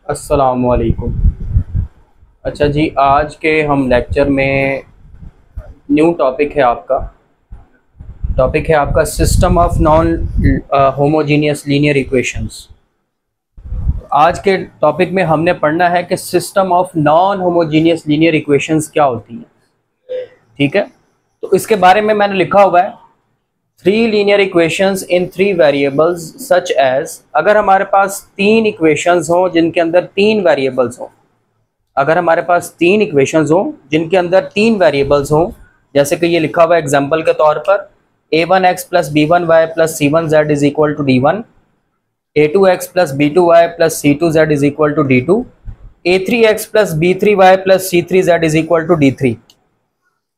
अस्सलामुअलैकुम। अच्छा जी, आज के हम लेक्चर में न्यू टॉपिक है आपका system of non homogeneous linear equations. आज के टॉपिक में हमने पढ़ना है कि system of non homogeneous linear equations क्या होती हैं। ठीक है, तो इसके बारे में मैंने लिखा हुआ है three linear equations in three variables such as. अगर हमारे पास तीन इक्वेशंस हों जिनके अंदर तीन वेरिएबल्स हों, अगर हमारे पास तीन इक्वेशंस हों जिनके अंदर तीन वेरिएबल्स हों, जैसे कि ये लिखा हुआ है एग्जांपल के तौर पर a1x plus b1y plus c1z is equal to d1, a2x plus b2y plus c2z is equal to d2, a3x plus b3y plus c3z is equal to d3।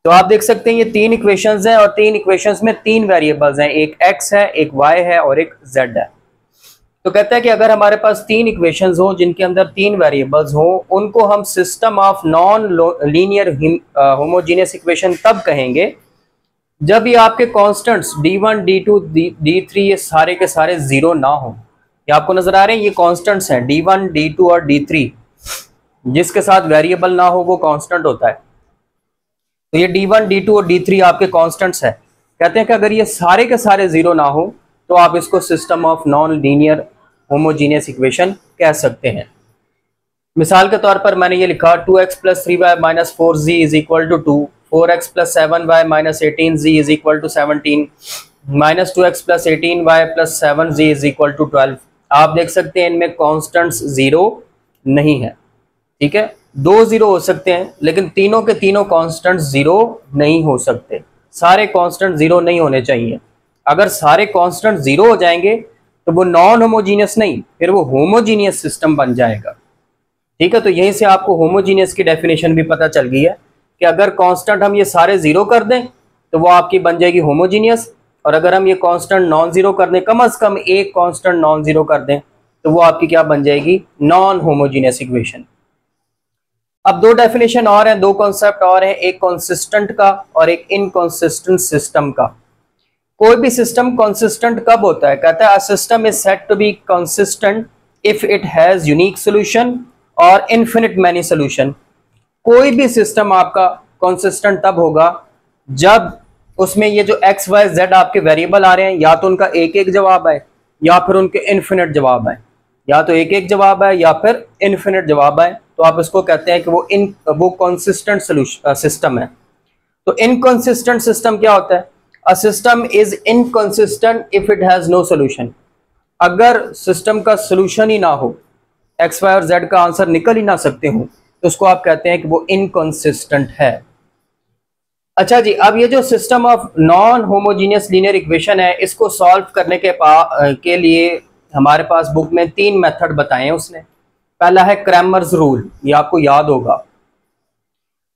तो आप देख सकते हैं ये तीन इक्वेशंस हैं और तीन इक्वेशंस में तीन वेरिएबल्स हैं, एक x है, एक y है और एक z है। तो कहता है कि अगर हमारे पास तीन इक्वेशंस हो जिनके अंदर तीन वेरिएबल्स हो, उनको हम system of non linear homogeneous equation तब कहेंगे जब ये आपके कांस्टेंट्स d1, d2, d3 ये सारे के सारे जीरो ना हो। ये आपको नजर आ रहे हैं, ये कांस्टेंट्स हैं d1, d2 और d3, जिसके साथ वेरिएबल ना हो वो कांस्टेंट होता है। तो ये d1, d2 और d3 आपके कांस्टेंट्स है। कहते हैं कि अगर ये सारे के सारे जीरो ना हो तो आप इसको system of non linear homogeneous equation कह सकते हैं। मिसाल के तौर पर मैंने ये लिखा 2x plus 3y minus 4z is equal to 2, 4x plus 7y minus 18z is equal to 17, minus 2x plus 18y plus 7z is equal to 12। आप देख सकते हैं इनमें कॉन्स्टेंट्स जीरो नहीं है। ठीक है, दो जीरो हो सकते हैं लेकिन तीनों के तीनों कॉन्स्टेंट्स जीरो नहीं हो सकते। सारे कॉन्स्टेंट जीरो नहीं होने चाहिए। अगर सारे कांस्टेंट जीरो हो जाएंगे तो वो नॉन होमोजीनियस नहीं, फिर वो होमोजीनियस सिस्टम बन जाएगा। ठीक है, तो यहीं से आपको होमोजीनियस की डेफिनेशन भी पता चल गई है कि अगर कांस्टेंट हम ये सारे जीरो कर दें तो वो आपकी बन जाएगी होमोजीनियस, और अगर हम ये कांस्टेंट नॉन जीरो कर दें, कम से कम एक कांस्टेंट नॉन जीरो कर दें, तो वो आपकी क्या बन जाएगी, नॉन होमोजीनियस इक्वेशन। अब दो डेफिनेशन और हैं, दो कॉन्सेप्ट और हैं, एक कंसिस्टेंट का और एक इनकंसिस्टेंट सिस्टम का। कोई भी सिस्टम कंसिस्टेंट कब होता है? कहता है a system is said to be consistent if it has unique solution और इनफिनिट मैनी सॉल्यूशन। कोई भी सिस्टम आपका कंसिस्टेंट तब होगा जब उसमें ये जो x y z आपके वेरिएबल आ रहे हैं, या तो उनका एक एक जवाब है या फिर उनके इनफिनिट जवाब है, या तो एक एक जवाब है या फिर इनफिनिट जवाब है। तो आप इसको कहते हैं कि वो कंसिस्टेंट सिस्टम है। तो इनकंसिस्टेंट सिस्टम क्या होता है? A system is inconsistent if it has no solution। अगर सिस्टम का सोल्यूशन ही ना हो, x, y और z का आंसर निकल ही ना सकते हो, तो उसको आप कहते हैं कि वो इनकंसिस्टेंट है। अच्छा जी, अब ये जो system of non homogeneous linear equation है, इसको सॉल्व करने के लिए हमारे पास बुक में तीन मेथड बताए हैं उसने। पहला है क्रैमर्स रूल, ये आपको याद होगा।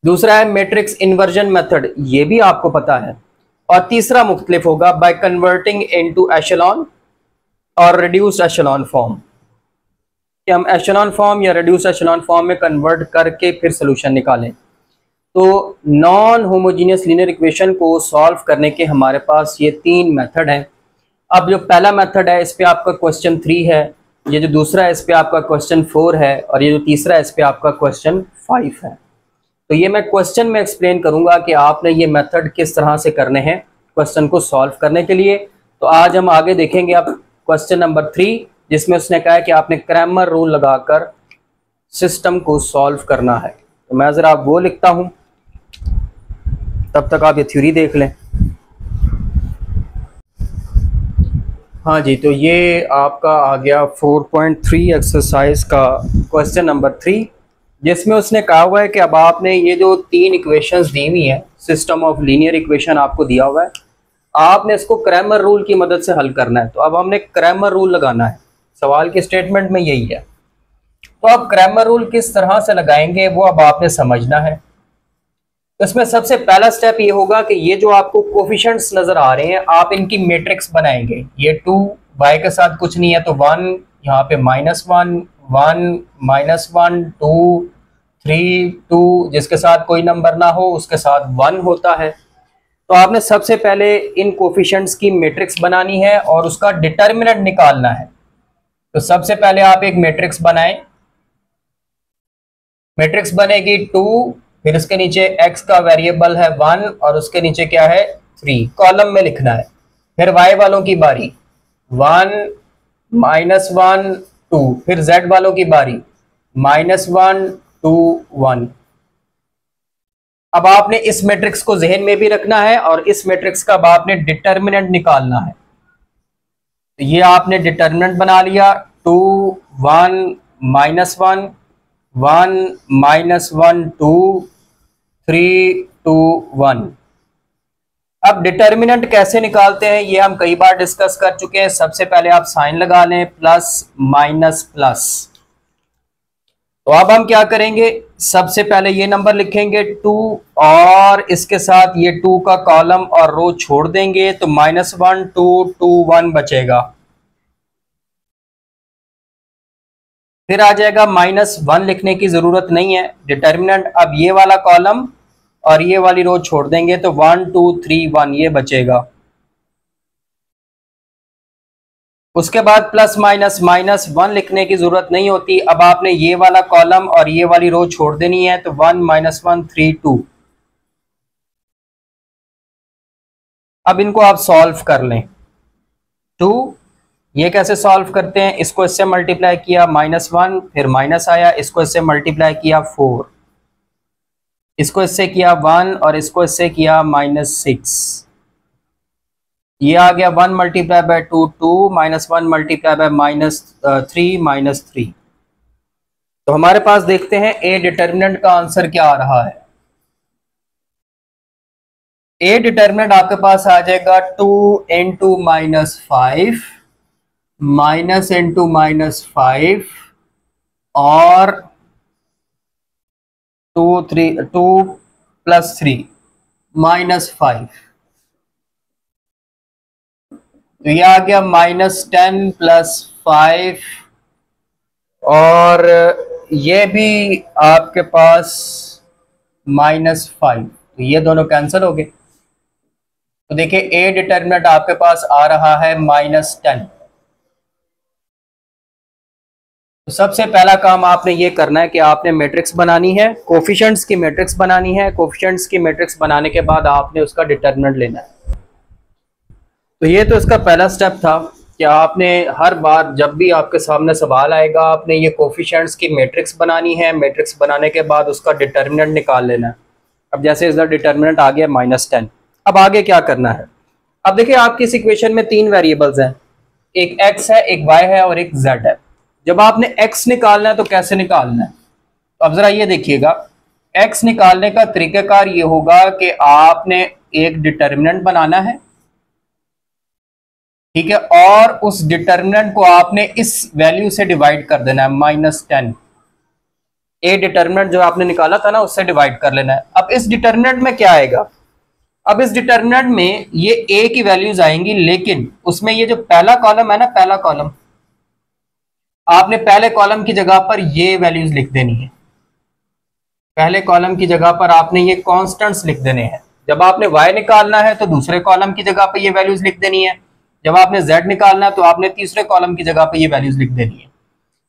दूसरा है मैट्रिक्स इन्वर्जन मेथड, ये भी आपको पता है। और तीसरा मुख्तलिफ होगा बाय कन्वर्टिंग इनटू एशेलॉन और रिड्यूस्ड एशेलॉन फॉर्म, कि हम एशेलॉन फॉर्म या रिड्यूस्ड एशेलॉन फॉर्म में कन्वर्ट करके फिर सोल्यूशन निकालें। तो नॉन होमोजीनियस लीनियर इक्वेशन को सॉल्व करने के हमारे पास ये तीन मेथड हैं। अब जो पहला मेथड है, इस पे आपका क्वेश्चन 3 है, ये जो दूसरा है इस पे आपका क्वेश्चन 4 है, और ये जो तीसरा है इस पे आपका क्वेश्चन 5 है। तो ये मैं क्वेश्चन में एक्सप्लेन करूंगा कि आपने ये मेथड किस तरह से करने हैं क्वेश्चन को सॉल्व करने के लिए। तो आज हम आगे देखेंगे अब क्वेश्चन नंबर 3, जिसमें उसने कहा है कि आपने क्रैमर रूल लगाकर सिस्टम को सॉल्व करना है। तो मैं ज़रा वो लिखता हूं, तब तक आप ये थ्योरी देख लें। हाँ जी, तो ये आपका आ गया 4.3 एक्सरसाइज का क्वेश्चन नंबर 3, जिसमें उसने कहा हुआ है कि अब आपने ये जो तीन इक्वेशंस दी हुई हैं, सिस्टम ऑफ लीनियर इक्वेशन आपको दिया हुआ है, आपने इसको क्रैमर रूल की मदद से हल करना है। तो अब हमने क्रैमर रूल लगाना है, सवाल के स्टेटमेंट में यही है। तो अब क्रैमर रूल किस तरह से लगाएंगे वो अब आपने समझना है। तो इसमें सबसे पहला स्टेप ये होगा कि ये जो आपको कोफिशिएंट्स नजर आ रहे हैं, आप इनकी मैट्रिक्स बनाएंगे। ये 2 y के साथ कुछ नहीं है तो 1, यहाँ पे -1, 1, -1, 2, 3, 2, जिसके साथ कोई नंबर ना हो उसके साथ 1 होता है। तो आपने सबसे पहले इन कोफिशिएंट्स की मैट्रिक्स बनानी है और उसका डिटर्मिनेंट निकालना है। तो सबसे पहले आप एक मैट्रिक्स बनाएं मैट्रिक्स बनेगी 2, फिर उसके नीचे x का वेरिएबल है 1 और उसके नीचे क्या है 3, कॉलम में लिखना है। फिर y वालों की बारी 1 -1 2, फिर z वालों की बारी -1 2 1। अब आपने इस मैट्रिक्स को जहन में भी रखना है और इस मैट्रिक्स का अब आपने डिटर्मिनेंट निकालना है। तो ये आपने डिटर्मिनेंट बना लिया 2 1 -1 1 -1 2 3 2 1। अब डिटर्मिनेंट कैसे निकालते हैं ये हम कई बार डिस्कस कर चुके हैं। सबसे पहले आप साइन लगा लें, प्लस माइनस प्लस। तो अब हम क्या करेंगे, सबसे पहले ये नंबर लिखेंगे 2 और इसके साथ ये 2 का कॉलम और रो छोड़ देंगे तो -1 2 2 1 बचेगा। फिर आ जाएगा -1, लिखने की जरूरत नहीं है डिटर्मिनेंट। अब ये वाला कॉलम और ये वाली रो छोड़ देंगे तो 1 2 3 1 ये बचेगा। उसके बाद प्लस माइनस -1 लिखने की जरूरत नहीं होती। अब आपने ये वाला कॉलम और ये वाली रो छोड़ देनी है तो 1 -1 3 2। अब इनको आप सॉल्व कर लें। 2 ये कैसे सॉल्व करते हैं, इसको इससे मल्टीप्लाई किया -1, फिर माइनस आया, इसको इससे मल्टीप्लाई किया 4, इसको इससे किया 1 और इसको इससे किया -6। ये आ गया 1 मल्टीप्लाई बाय 2 2 -1 मल्टीप्लाई बाय -3 -3। तो हमारे पास देखते हैं ए डिटर्मिनेंट का आंसर क्या आ रहा है। ए डिटर्मिनेंट आपके पास आ जाएगा 2 × -5 -5 और 2 + 3 -5। तो ये आ गया -10 + 5 और ये भी आपके पास -5। तो ये दोनों कैंसिल हो गए। तो देखिए ए डिटर्मिनेंट आपके पास आ रहा है -10। तो सबसे पहला काम आपने ये करना है कि आपने मैट्रिक्स बनानी है, कोफिशिएंट्स की मैट्रिक्स बनानी है। कोफिशिएंट्स की मैट्रिक्स बनाने के बाद आपने उसका डिटर्मिनेंट लेना है। तो ये तो इसका पहला स्टेप था कि आपने हर बार जब भी आपके सामने सवाल आएगा आपने ये कोफिशिएंट्स की मैट्रिक्स बनानी है। मैट्रिक्स बनाने के बाद उसका डिटर्मिनेंट निकाल लेना है। अब जैसे इसका डिटर्मिनेंट आ गया -10, अब आगे क्या करना है। अब देखिए आपकी इस इक्वेशन में 3 वेरिएबल्स हैं, एक x है, एक y है और एक z है। जब आपने x निकालना है तो कैसे निकालना है, तो अब जरा ये देखिएगा। x निकालने का तरीकाकार ये होगा कि आपने एक डिटर्मिनेंट बनाना है, ठीक है, और उस डिटर्मिनेंट को आपने इस वैल्यू से डिवाइड कर देना है -10। ए डिटर्मिनेंट जो आपने निकाला था ना उससे डिवाइड कर लेना है। अब इस डिटर्मिनेंट में क्या आएगा, अब इस डिटर्मिनेंट में ये ए की वैल्यूज आएंगी, लेकिन उसमें ये जो पहला कॉलम है ना, पहला कॉलम, आपने पहले कॉलम की जगह पर ये वैल्यूज लिख देनी है। पहले कॉलम की जगह पर आपने ये कॉन्स्टेंट्स लिख देने हैं। जब आपने y निकालना है तो दूसरे कॉलम की जगह पर ये वैल्यूज लिख देनी है। जब आपने z निकालना है तो आपने तीसरे कॉलम की जगह पर ये वैल्यूज लिख देनी है।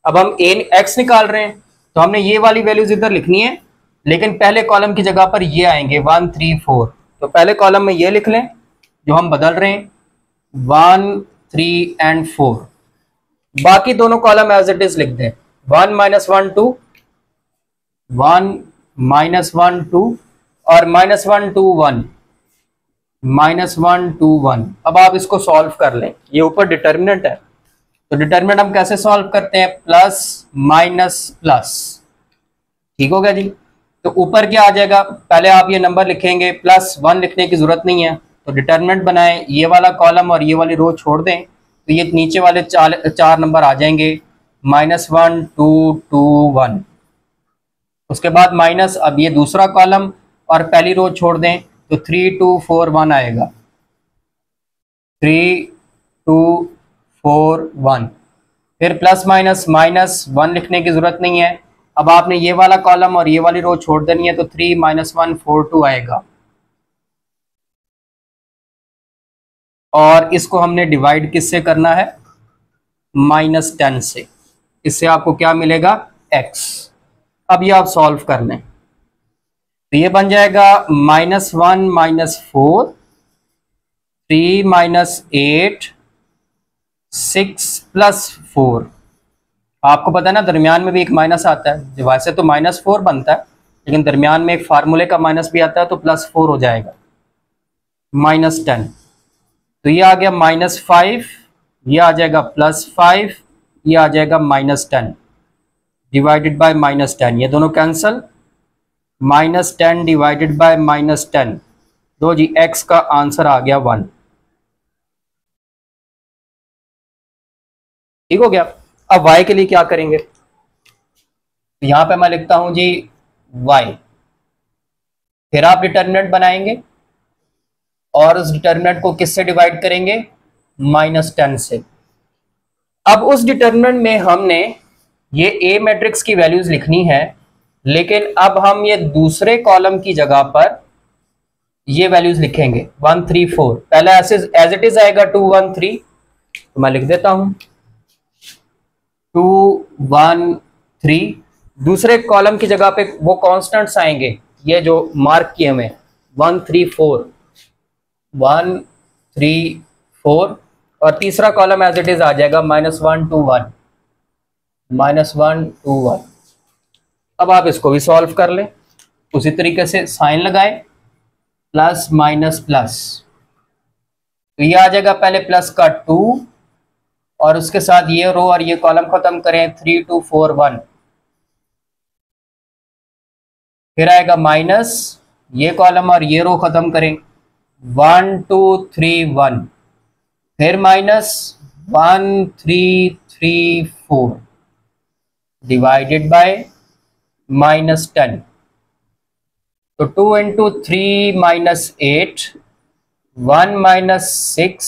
अब हम x निकाल रहे हैं तो हमने ये वाली वैल्यूज इधर लिखनी है, लेकिन पहले कॉलम की जगह पर ये आएंगे 1 3 4। तो पहले कॉलम में ये लिख लें जो हम बदल रहे हैं 1 3 और 4। बाकी दोनों कॉलम एज इट इज लिख दें 1 -1 2 1 -1 2 और -1 2 1 -1 2 1। अब आप इसको सॉल्व कर लें, ये ऊपर डिटर्मिनेंट है। तो डिटर्मिनेंट हम कैसे सॉल्व करते हैं, प्लस माइनस प्लस, ठीक हो गया जी। तो ऊपर क्या आ जाएगा, पहले आप ये नंबर लिखेंगे, +1 लिखने की जरूरत नहीं है। तो डिटर्मिनेंट बनाएं, ये वाला कॉलम और ये वाली रो छोड़ दें तो ये नीचे वाले चार नंबर आ जाएंगे -1 2 2 1। उसके बाद माइनस, अब ये दूसरा कॉलम और पहली रो छोड़ दें तो 3 2 4 1 आएगा, 3 2 4 1। फिर प्लस माइनस -1 लिखने की जरूरत नहीं है। अब आपने ये वाला कॉलम और ये वाली रो छोड़ देनी है तो 3 -1 4 2 आएगा। और इसको हमने डिवाइड किससे करना है, -10 से। इससे आपको क्या मिलेगा, x। अब ये आप सॉल्व कर लें तो ये बन जाएगा -1 -4 3 -8 6 + 4। आपको पता है ना दरमियान में भी एक माइनस आता है, वैसे तो -4 बनता है लेकिन दरमियान में एक फार्मूले का माइनस भी आता है तो +4 हो जाएगा, -10। तो ये आ गया -5, ये आ जाएगा +5, ये आ जाएगा -10 डिवाइडेड बाय -10, ये दोनों कैंसल, -10 डिवाइडेड बाय -10, दो जी, x का आंसर आ गया 1। ठीक हो गया। अब y के लिए क्या करेंगे, तो यहां पे मैं लिखता हूं जी y, फिर आप डिटर्मिनेंट बनाएंगे और उस डिटर्मिनेंट को किससे डिवाइड करेंगे, -10 से। अब उस डिटर्मिनेंट में हमने ये ए मैट्रिक्स की वैल्यूज लिखनी है, लेकिन अब हम ये दूसरे कॉलम की जगह पर ये वैल्यूज लिखेंगे 1 3 4। पहले ऐसे एज इट इज आएगा 2 1 3, तो मैं लिख देता हूं 2 1 3। दूसरे कॉलम की जगह पे वो कांस्टेंट्स आएंगे, ये जो मार्क किए हुए 1 3 4 1 3 4, और तीसरा कॉलम एज इट इज आ जाएगा -1 2 1 -1 2 1। अब आप इसको भी सॉल्व कर लें, उसी तरीके से साइन लगाएं, प्लस माइनस प्लस, तो ये आ जाएगा पहले प्लस का 2 और उसके साथ ये रो और ये कॉलम खत्म करें 3 2 4 1, फिर आएगा माइनस, ये कॉलम और ये रो खत्म करें 1 2 3 1, फिर माइनस 1 3 3 4 डिवाइडेड बाय -10। तो 2 × 3 -8, 1 -6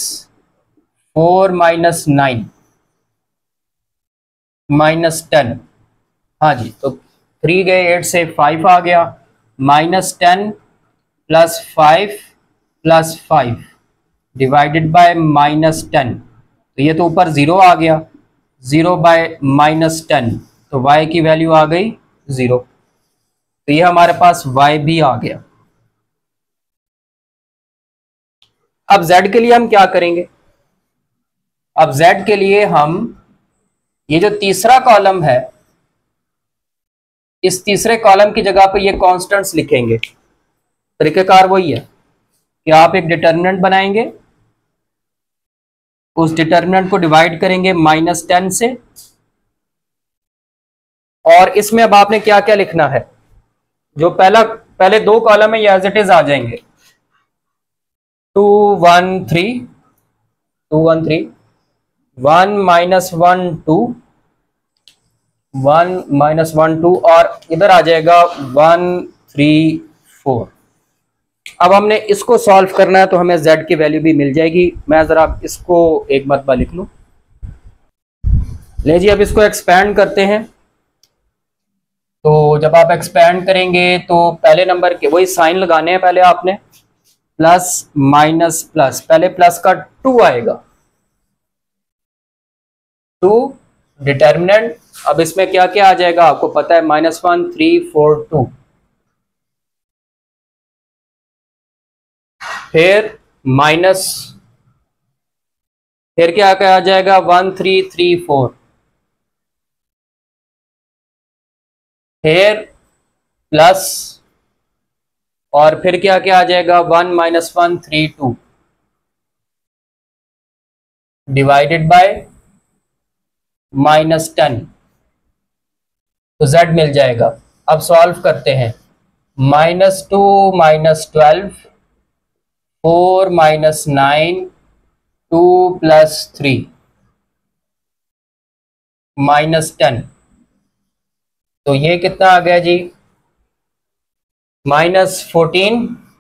4 -9 -10। हाँ जी, तो 3 गए 8 से 5 आ गया, -10 + 5 + 5 डिवाइडेड बाय -10। तो ये तो ऊपर 0 आ गया, 0 बाय -10, तो y की वैल्यू आ गई 0। तो ये हमारे पास y भी आ गया। अब z के लिए हम क्या करेंगे, अब z के लिए हम ये जो तीसरा कॉलम है, इस तीसरे कॉलम की जगह पर ये कांस्टेंट्स लिखेंगे। तरीकेकार वही है कि आप एक डिटर्मिनेंट बनाएंगे, उस डिटर्मिनेंट को डिवाइड करेंगे -10 से, और इसमें अब आपने क्या क्या लिखना है, जो पहले दो कॉलम है ये एज इट इज आ जाएंगे 2 1 3 2 1 3 1 -1 2 1 -1 2, और इधर आ जाएगा 1 3 4। अब हमने इसको सॉल्व करना है तो हमें z की वैल्यू भी मिल जाएगी। मैं जरा इसको एक मरतबा लिख लूं। ले जी, अब इसको एक्सपेंड करते हैं। तो जब आप एक्सपेंड करेंगे तो पहले नंबर के वही साइन लगाने हैं, पहले आपने प्लस माइनस प्लस, पहले प्लस का 2 आएगा, 2 डिटर्मिनेंट। अब इसमें क्या क्या आ जाएगा आपको पता है, -1 3 4 2, फिर माइनस, फिर क्या क्या आ जाएगा 1 3 3 4, फिर प्लस, और फिर क्या क्या आ जाएगा 1 -1 3 2 डिवाइडेड बाय -10, तो z मिल जाएगा। अब सॉल्व करते हैं, -2 -12 4 -9 2 + 3 -10, तो ये कितना आ गया जी, -14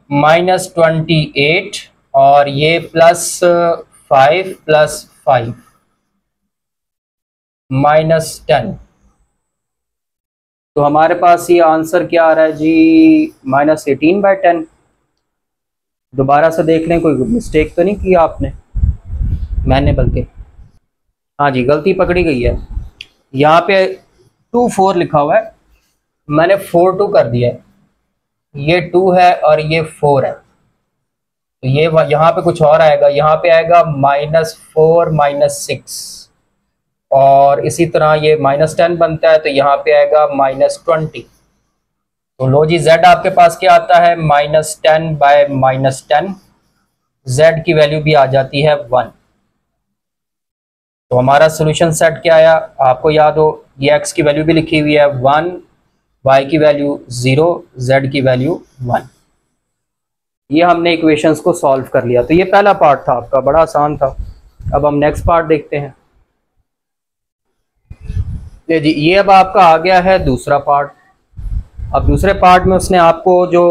-28, और ये +5 + 5 -10। तो हमारे पास ये आंसर क्या आ रहा है जी, -18/10। दोबारा से देख लें, कोई मिस्टेक तो नहीं किया आपने, मैंने बल्कि, हाँ जी गलती पकड़ी गई है। यहाँ पे 2 4 लिखा हुआ है, मैंने 4 2 कर दिया है, ये 2 है और ये 4 है, तो ये यहाँ पे कुछ और आएगा, यहाँ पे आएगा -4 -6, और इसी तरह ये -10 बनता है, तो यहाँ पे आएगा -20। तो लो जी, z आपके पास क्या आता है, -10 बाय -10, z की वैल्यू भी आ जाती है 1। तो हमारा सोल्यूशन सेट क्या आया, आपको याद हो, ये x की वैल्यू भी लिखी हुई है 1, y की वैल्यू 0, z की वैल्यू 1। ये हमने इक्वेशंस को सॉल्व कर लिया। तो ये पहला पार्ट था आपका, बड़ा आसान था। अब हम नेक्स्ट पार्ट देखते हैं। जी, ये अब आपका आ गया है दूसरा पार्ट। अब दूसरे पार्ट में उसने आपको जो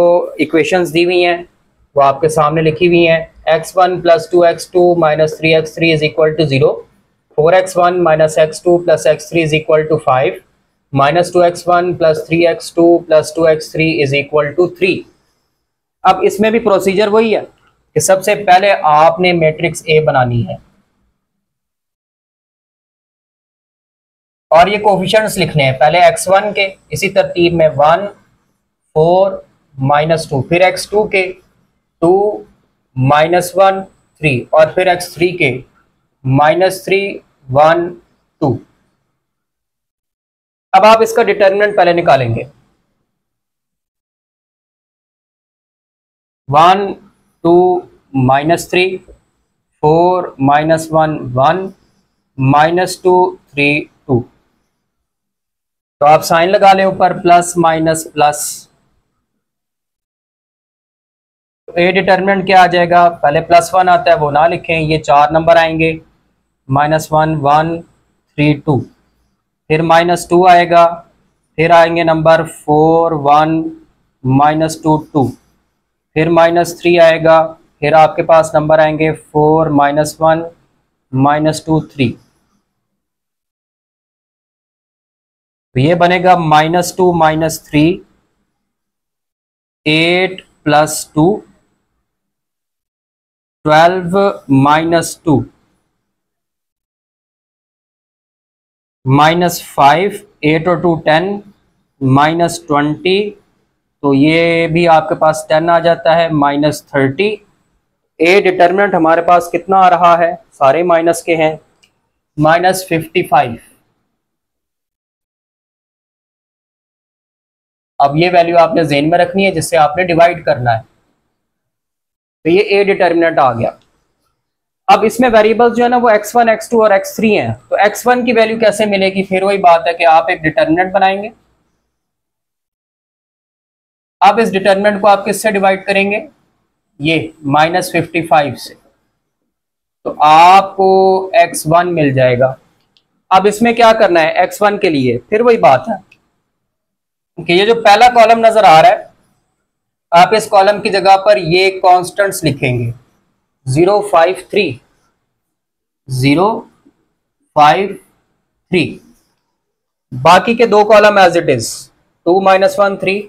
इक्वेशंस दी हुई हैं वो आपके सामने लिखी हुई हैं। x1 + 2x2 - 3x3 = 0, 4x1 - x2 + x3 = 5, -2x1 + 3x2 + 2x3 = 3। अब इसमें भी प्रोसीजर वही है कि सबसे पहले आपने मैट्रिक्स ए बनानी है और ये कोफिशिएंट्स लिखने हैं, पहले x1 के इसी तरतीब में 1 4 -2, फिर x2 के 2 -1 3, और फिर x3 के -3 1 2। अब आप इसका डिटर्मिनेंट पहले निकालेंगे। 1 2 -3, 4 -1 1, -2 3 2। तो आप साइन लगा लें ऊपर, प्लस माइनस प्लस। तो ए डिटर्मिनेंट क्या आ जाएगा, पहले +1 आता है वो ना लिखें, ये 4 नंबर आएंगे, -1 1 3 2, फिर -2 आएगा, फिर आएंगे नंबर 4 1 -2 2, फिर -3 आएगा, फिर आपके पास नंबर आएंगे 4 -1 -2 3। तो ये बनेगा -2 -3 8 + 2 12 -2 -5, 8 और 2 10, -20। तो ये भी आपके पास 10 आ जाता है, -30। ए डिटर्मिनेंट हमारे पास कितना आ रहा है, सारे माइनस के हैं, -55। अब ये वैल्यू आपने जेन में रखनी है जिससे आपने डिवाइड करना है। तो ये ए डिटर्मिनेंट आ गया। अब इसमें वेरिएबल्स जो है ना वो x1 x2 और x3 हैं। तो x1 की वैल्यू कैसे मिलेगी, फिर वही बात है कि आप एक डिटर्मिनेंट बनाएंगे। अब इस डिटर्मिनेंट को आप किससे डिवाइड करेंगे, ये -55 से, तो आपको x1 मिल जाएगा। अब इसमें क्या करना है x1 के लिए, फिर वही बात है कि ये जो पहला कॉलम नजर आ रहा है, आप इस कॉलम की जगह पर ये कॉन्स्टेंट्स लिखेंगे, 0 5 3 0 5 3। बाकी के दो कॉलम एज इट इज, 2 -1 3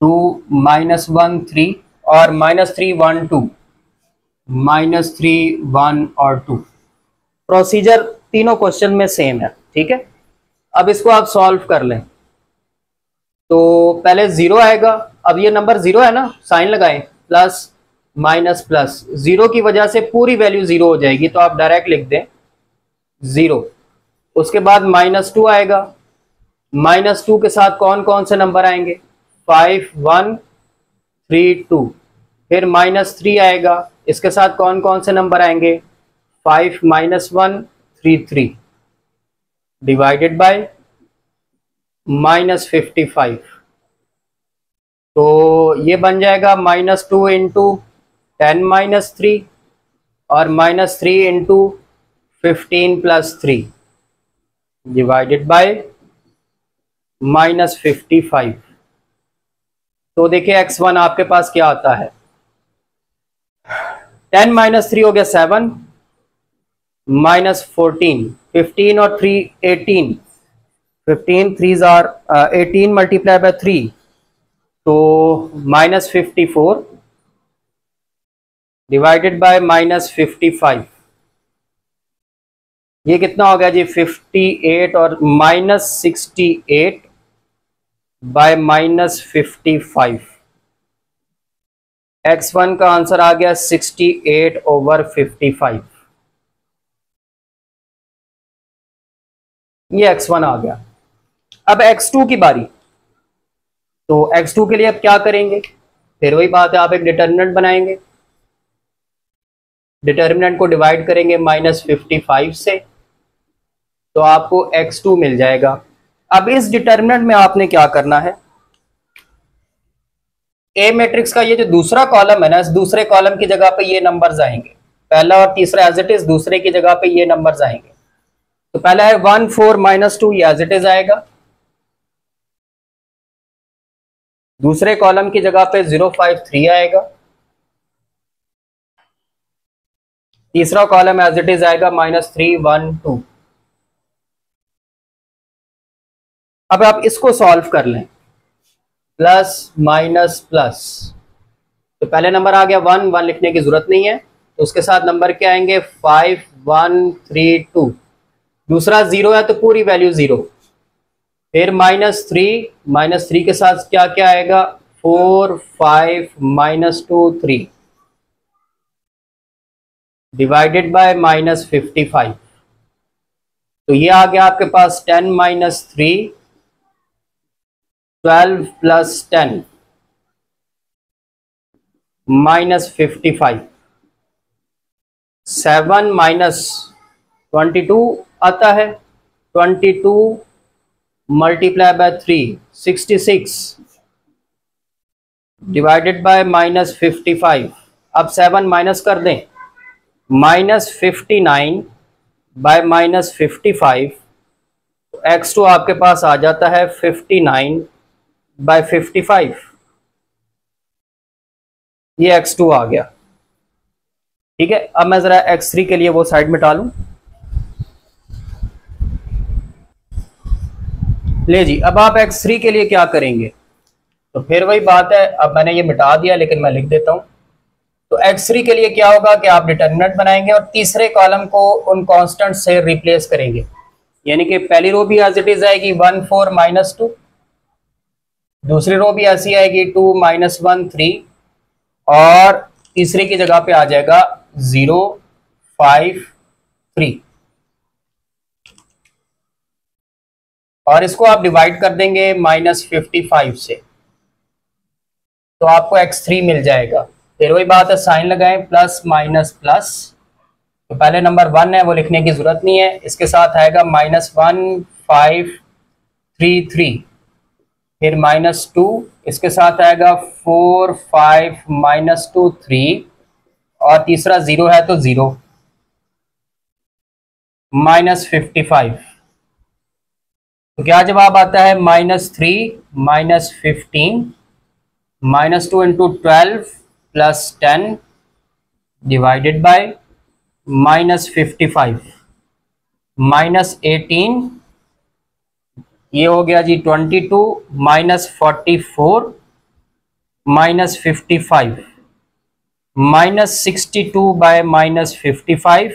2 -1 3 और -3 1 2, -3 1 और 2। प्रोसीजर तीनों क्वेश्चन में सेम है, ठीक है। अब इसको आप सॉल्व कर लें। तो पहले 0 आएगा, अब ये नंबर 0 है ना, साइन लगाएं, प्लस माइनस प्लस, 0 की वजह से पूरी वैल्यू 0 हो जाएगी, तो आप डायरेक्ट लिख दें 0। उसके बाद -2 आएगा, -2 के साथ कौन कौन से नंबर आएंगे, 5 1 3 2। फिर -3 आएगा, इसके साथ कौन कौन से नंबर आएंगे, 5 -1 3 3, डिवाइडेड बाय -55। तो ये बन जाएगा -2 इंटू 10 - 3 और -3 इंटू 15 + 3, डिवाइडेड बाय -55। तो देखिए x1 आपके पास क्या आता है, 10 - 3 हो गया 7, -14, 15 और 3 18, 15 3s are 18 × 3, तो -54, डिवाइडेड बाय -55। ये कितना हो गया जी, 58 और -68, बाय -55। x1 का आंसर आ गया 68/55। ये x1 आ गया। अब x2 की बारी। तो x2 के लिए अब क्या करेंगे, फिर वही बात है, आप एक डिटर्मिनेंट बनाएंगे, डिटर्मिनेंट को डिवाइड करेंगे -55 से, तो आपको x2 मिल जाएगा। अब इस डिटर्मिनेंट में आपने क्या करना है, ए मैट्रिक्स का ये जो दूसरा कॉलम है ना, इस दूसरे कॉलम की जगह पे ये नंबर्स आएंगे, पहला और तीसरा एज इट इज, दूसरे की जगह पे ये नंबर्स आएंगे। तो पहला है 1 4 -2, ये एज इट इज आएगा। दूसरे कॉलम की जगह पे 0 5 3 आएगा। तीसरा कॉलम एज इट इज आएगा -3 1 2। अब आप इसको सॉल्व कर लें, प्लस माइनस प्लस। तो पहले नंबर आ गया 1, 1 लिखने की जरूरत नहीं है, तो उसके साथ नंबर क्या आएंगे 5 1 3 2। दूसरा 0 है तो पूरी वैल्यू 0। फिर -3 के साथ क्या क्या आएगा 4 5 -2 3 डिवाइडेड बाय -55। तो ये आ गया आपके पास 10 - 3 12 + 10 -55। 7 - 22 आता है, 22 मल्टीप्लाई बाय 3 66 डिवाइडेड बाय -55। अब 7 माइनस कर दें, -59 बाय -55। x2 आपके पास आ जाता है 59/55। ये x2 आ गया। ठीक है, अब मैं जरा x3 के लिए वो साइड में डालूं। ले जी, अब आप x3 के लिए क्या करेंगे, तो फिर वही बात है, अब मैंने ये मिटा दिया लेकिन मैं लिख देता हूं। तो x3 के लिए क्या होगा कि आप डिटर्मिनेंट बनाएंगे और तीसरे कॉलम को उन कांस्टेंट से रिप्लेस करेंगे, यानी कि पहली रो भी एज इट इज आएगी 1 4 -2, दूसरी रो भी ऐसी आएगी 2 -1 3, और तीसरी की जगह पे आ जाएगा 0 5 3, और इसको आप डिवाइड कर देंगे -55 से, तो आपको x3 मिल जाएगा। फिर वही बात है, साइन लगाएं, प्लस माइनस प्लस। तो पहले नंबर 1 है वो लिखने की जरूरत नहीं है, इसके साथ आएगा -1 5 3 3, फिर -2, इसके साथ आएगा 4 5 -2 3, और तीसरा 0 है तो 0 -55। तो क्या जवाब आता है -3 -15 -2 इंटू 12 + 10 डिवाइडेड बाय -55 -18, ये हो गया जी 22 -44 -55 -62/55।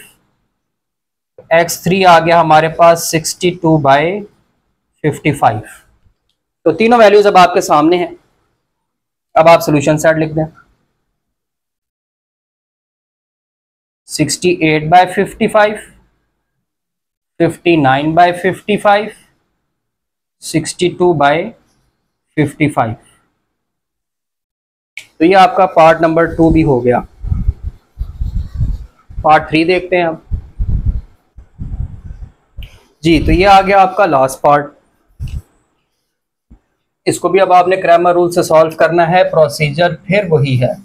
x3 आ गया हमारे पास 62/55। तो तीनों वैल्यूज अब आपके सामने हैं। अब आप सोल्यूशन सेट लिख दें, 68/55, 59/55, 62/55। तो ये आपका पार्ट नंबर 2 भी हो गया। पार्ट 3 देखते हैं अब जी। तो ये आ गया आपका लास्ट पार्ट। इसको भी अब आपने क्रैमर रूल से सॉल्व करना है। प्रोसीजर फिर वही है।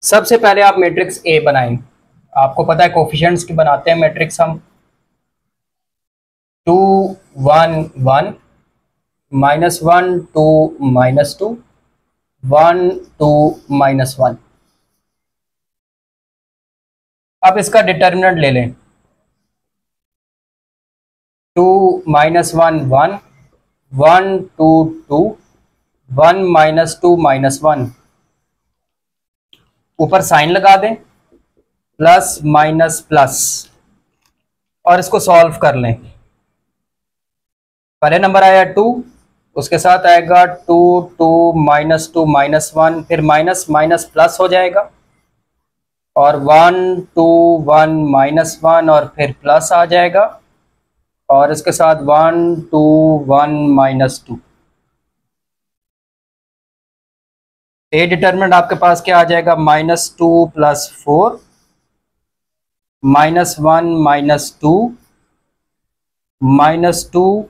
सबसे पहले आप मैट्रिक्स ए बनाएं। आपको पता है कोफिशिएंट्स की बनाते हैं मैट्रिक्स हम, 2 1 1 -1 2 -2 1 2 -1। अब इसका डिटर्मिनेंट ले लें, 2 -1 1 1 2 2 1 -2 -1। ऊपर साइन लगा दें, प्लस माइनस प्लस, और इसको सॉल्व कर लें। पहले नंबर आया 2, उसके साथ आएगा 2 2 -2 -1, फिर माइनस माइनस प्लस हो जाएगा और 1 2 1 -1 और फिर प्लस आ जाएगा और इसके साथ 1 2 1 -2। ए डिटरमिनेंट आपके पास क्या आ जाएगा, -2 + 4 -1 -2 -2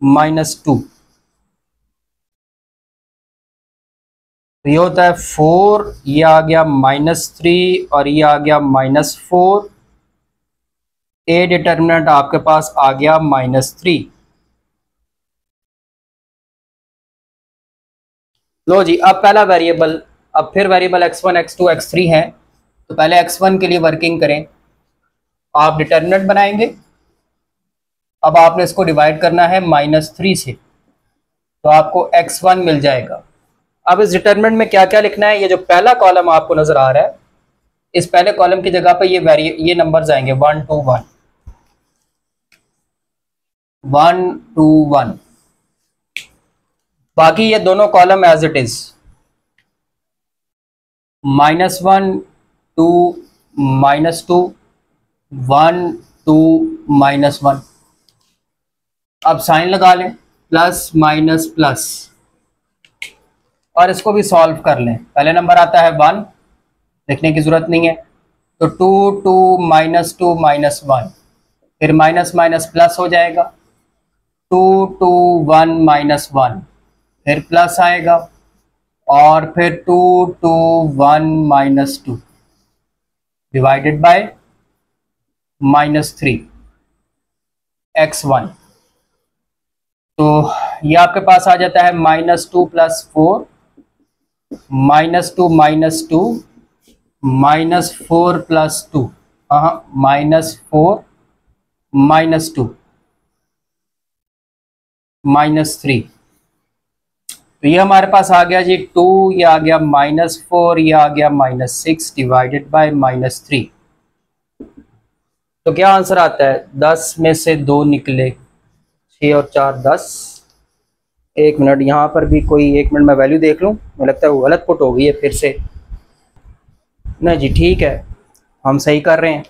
-2। तो ये होता है 4, ये आ गया -3 और ये आ गया -4। ए डिटरमिनेंट आपके पास आ गया -3। लो जी, अब पहला वेरिएबल, अब फिर वेरिएबल x1 x2 x3 हैं, तो पहले x1 के लिए वर्किंग करें। आप डिटरमिनेंट बनाएंगे, अब आपने इसको डिवाइड करना है -3 से, तो आपको x1 मिल जाएगा। अब इस डिटरमिनेंट में क्या क्या लिखना है, ये जो पहला कॉलम आपको नजर आ रहा है, इस पहले कॉलम की जगह पे ये नंबर्स आएंगे 1 2 1 1 2 1। बाकी ये दोनों कॉलम एज इट इज, -1 2 -2 1 2 -1। अब साइन लगा लें, प्लस माइनस प्लस, और इसको भी सॉल्व कर लें। पहले नंबर आता है 1, लिखने की जरूरत नहीं है, तो 2 2 -2 -1, फिर माइनस माइनस प्लस हो जाएगा, 2 2 1 -1, फिर प्लस आएगा और फिर 2 2 1 -2 डिवाइडेड बाय -3 x1। तो ये आपके पास आ जाता है -2 + 4 -2 -2 -4 + 2, हाँ -4 -2 -3। तो ये हमारे पास आ गया जी 2, ये आ गया -4, ये आ गया -6 डिवाइडेड बाय -3। तो क्या आंसर आता है, 10 में से 2 निकले, 6 और 4 10। एक मिनट, यहाँ पर भी कोई, एक मिनट मैं वैल्यू देख लूँ, मुझे लगता है वो गलत पुट हो गई है फिर से। नहीं जी ठीक है, हम सही कर रहे हैं।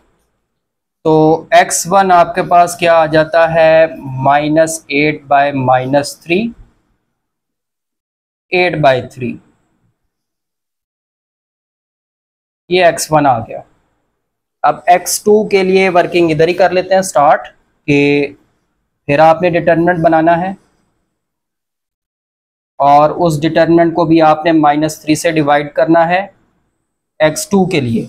तो x1 आपके पास क्या आ जाता है, -8/-3, 8/3, ये x1 आ गया। अब x2 के लिए वर्किंग इधर ही कर लेते हैं स्टार्ट, कि फिर आपने डिटरमिनेंट बनाना है और उस डिटरमिनेंट को भी आपने -3 से डिवाइड करना है x2 के लिए।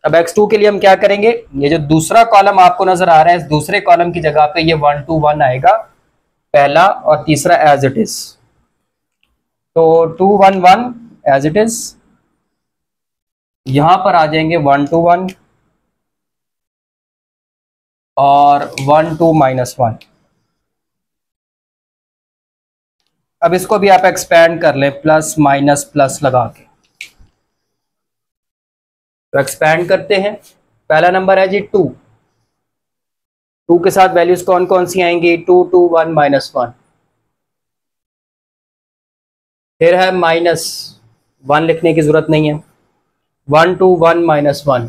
अब x2 के लिए हम क्या करेंगे, ये जो दूसरा कॉलम आपको नजर आ रहा है, इस दूसरे कॉलम की जगह पे ये 1 2 1 आएगा पहला, और तीसरा एज इट इज, तो 2 1 1 एज इट इज। यहां पर आ जाएंगे 1 2 1 और 1 2 -1। अब इसको भी आप एक्सपेंड कर लें, प्लस माइनस प्लस लगा के, तो एक्सपेंड करते हैं। पहला नंबर है जी 2, 2 के साथ वैल्यूज कौन कौन सी आएंगी, 2 2 1 -1, फिर है -1, लिखने की जरूरत नहीं है, 1 2 1 -1,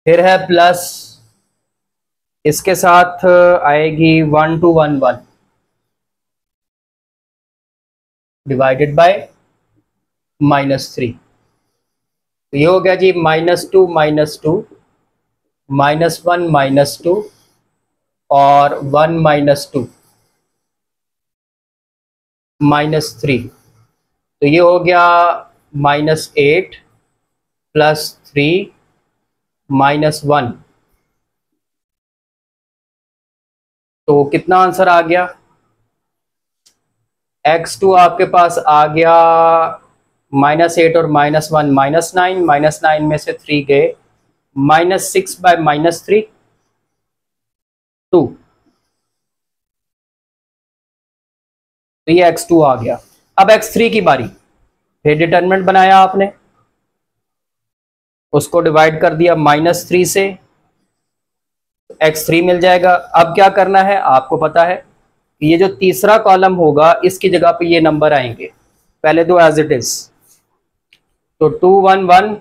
फिर है प्लस, इसके साथ आएगी 1 2 1 1 डिवाइडेड बाय -3। तो ये हो गया जी -2 -2 -1 -2 और 1 -2 -3। तो ये हो गया -8 + 3 -1। तो कितना आंसर आ गया, x2 आपके पास आ गया -8 और -1 -9, -9 में से 3 गए, -6/-3 2। तो ये x2 आ गया। अब x3 की बारी, फिर डिटरमिनेंट बनाया आपने, उसको डिवाइड कर दिया -3 से, x3 मिल जाएगा। अब क्या करना है, आपको पता है कि ये जो तीसरा कॉलम होगा इसकी जगह पे ये नंबर आएंगे, पहले तो एज इट इज, तो 2 1 1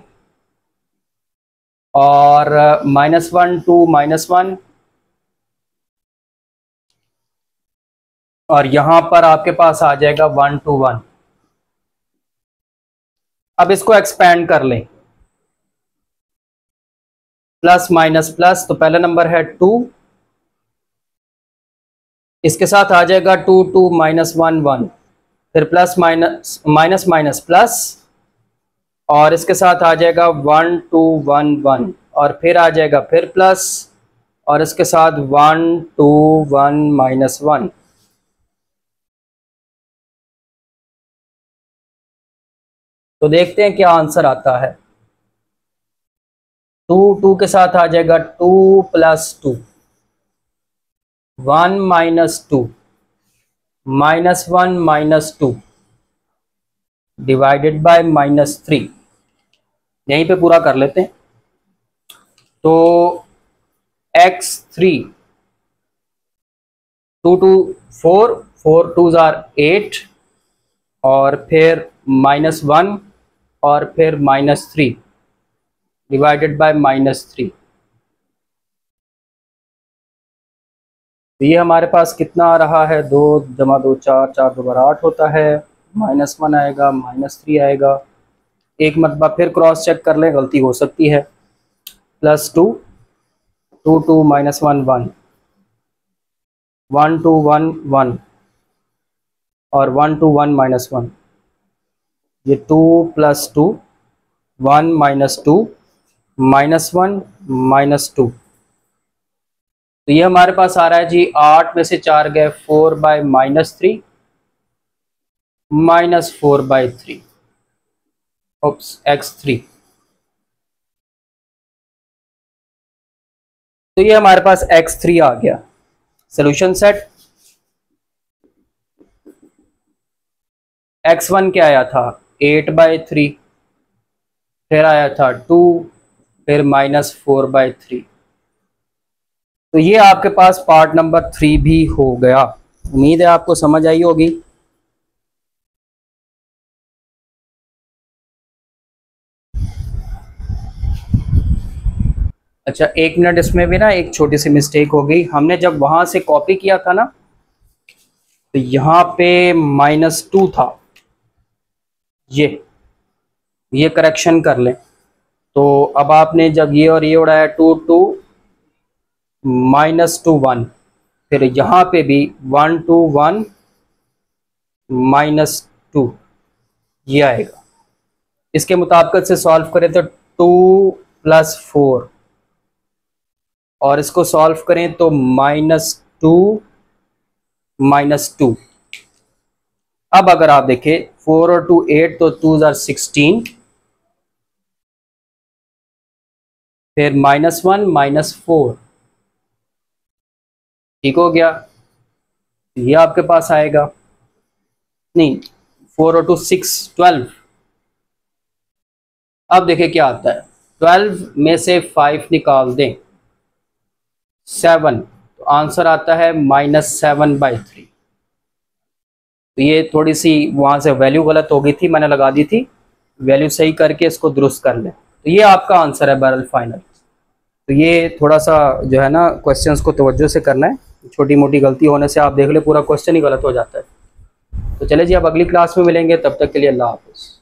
और -1 2 -1, और यहां पर आपके पास आ जाएगा 1 2 1। अब इसको एक्सपेंड कर लें, प्लस माइनस प्लस, तो पहला नंबर है 2, इसके साथ आ जाएगा 2 2 -1 1, फिर plus minus minus minus plus, और इसके साथ आ जाएगा 1 2 1 1, और फिर आ जाएगा फिर प्लस, और इसके साथ 1 2 1 -1। तो देखते हैं क्या आंसर आता है। 2 2 के साथ आ जाएगा 2 + 2, 1 -2, -1 -2 डिवाइडेड बाय -3। यहीं पे पूरा कर लेते हैं। तो x3, 2 2 4, 4 2s are 8, और फिर -1 और फिर -3 डिवाइडेड बाय -3। तो ये हमारे पास कितना आ रहा है, 2 + 2 4, 4 2 8 होता है, -1 आएगा, -3 आएगा। एक मरतबा फिर क्रॉस चेक कर लें, गलती हो सकती है। +2 2 2 -1 1, 1 2 1 1, और 1 2 1 -1, ये 2 + 2 1 -2 -1 -2। तो ये हमारे पास आ रहा है जी, 8 में से 4 गए, 4/-3 -4/3, x3। तो ये हमारे पास x3 आ गया। Solution set. x1 क्या आया था, 8/3, फिर आया था 2, फिर -4/3। तो ये आपके पास पार्ट नंबर 3 भी हो गया। उम्मीद है आपको समझ आई होगी। अच्छा, 1 मिनट, इसमें भी ना एक छोटी सी मिस्टेक हो गई। हमने जब वहां से कॉपी किया था ना, तो यहाँ पे -2 था, ये करेक्शन कर लें। तो अब आपने जब ये और ये उड़ाया 2 2 -2 1, फिर यहाँ पे भी 1 2 1 -2, ये आएगा। इसके मुताबिक से सॉल्व करें तो 2 + 4, और इसको सॉल्व करें तो -2 -2। अब अगर आप देखें 4 और 2 8, तो 2s are 16, फिर -1 -4, ठीक हो गया। ये आपके पास आएगा, नहीं, 4 और 2 6 12। अब देखें क्या आता है, 12 में से 5 निकाल दें, 7, तो आंसर आता है -7/3। तो ये थोड़ी सी वहां से वैल्यू गलत हो गई थी, मैंने लगा दी थी। वैल्यू सही करके इसको दुरुस्त कर लें, तो ये आपका आंसर है बहरहाल फाइनल। तो ये थोड़ा सा जो है ना, क्वेश्चंस को तवज्जो से करना है। छोटी मोटी गलती होने से आप देख ले पूरा क्वेश्चन ही गलत हो जाता है। तो चले जी, अब अगली क्लास में मिलेंगे, तब तक के लिए अल्लाह हाफ़िज़।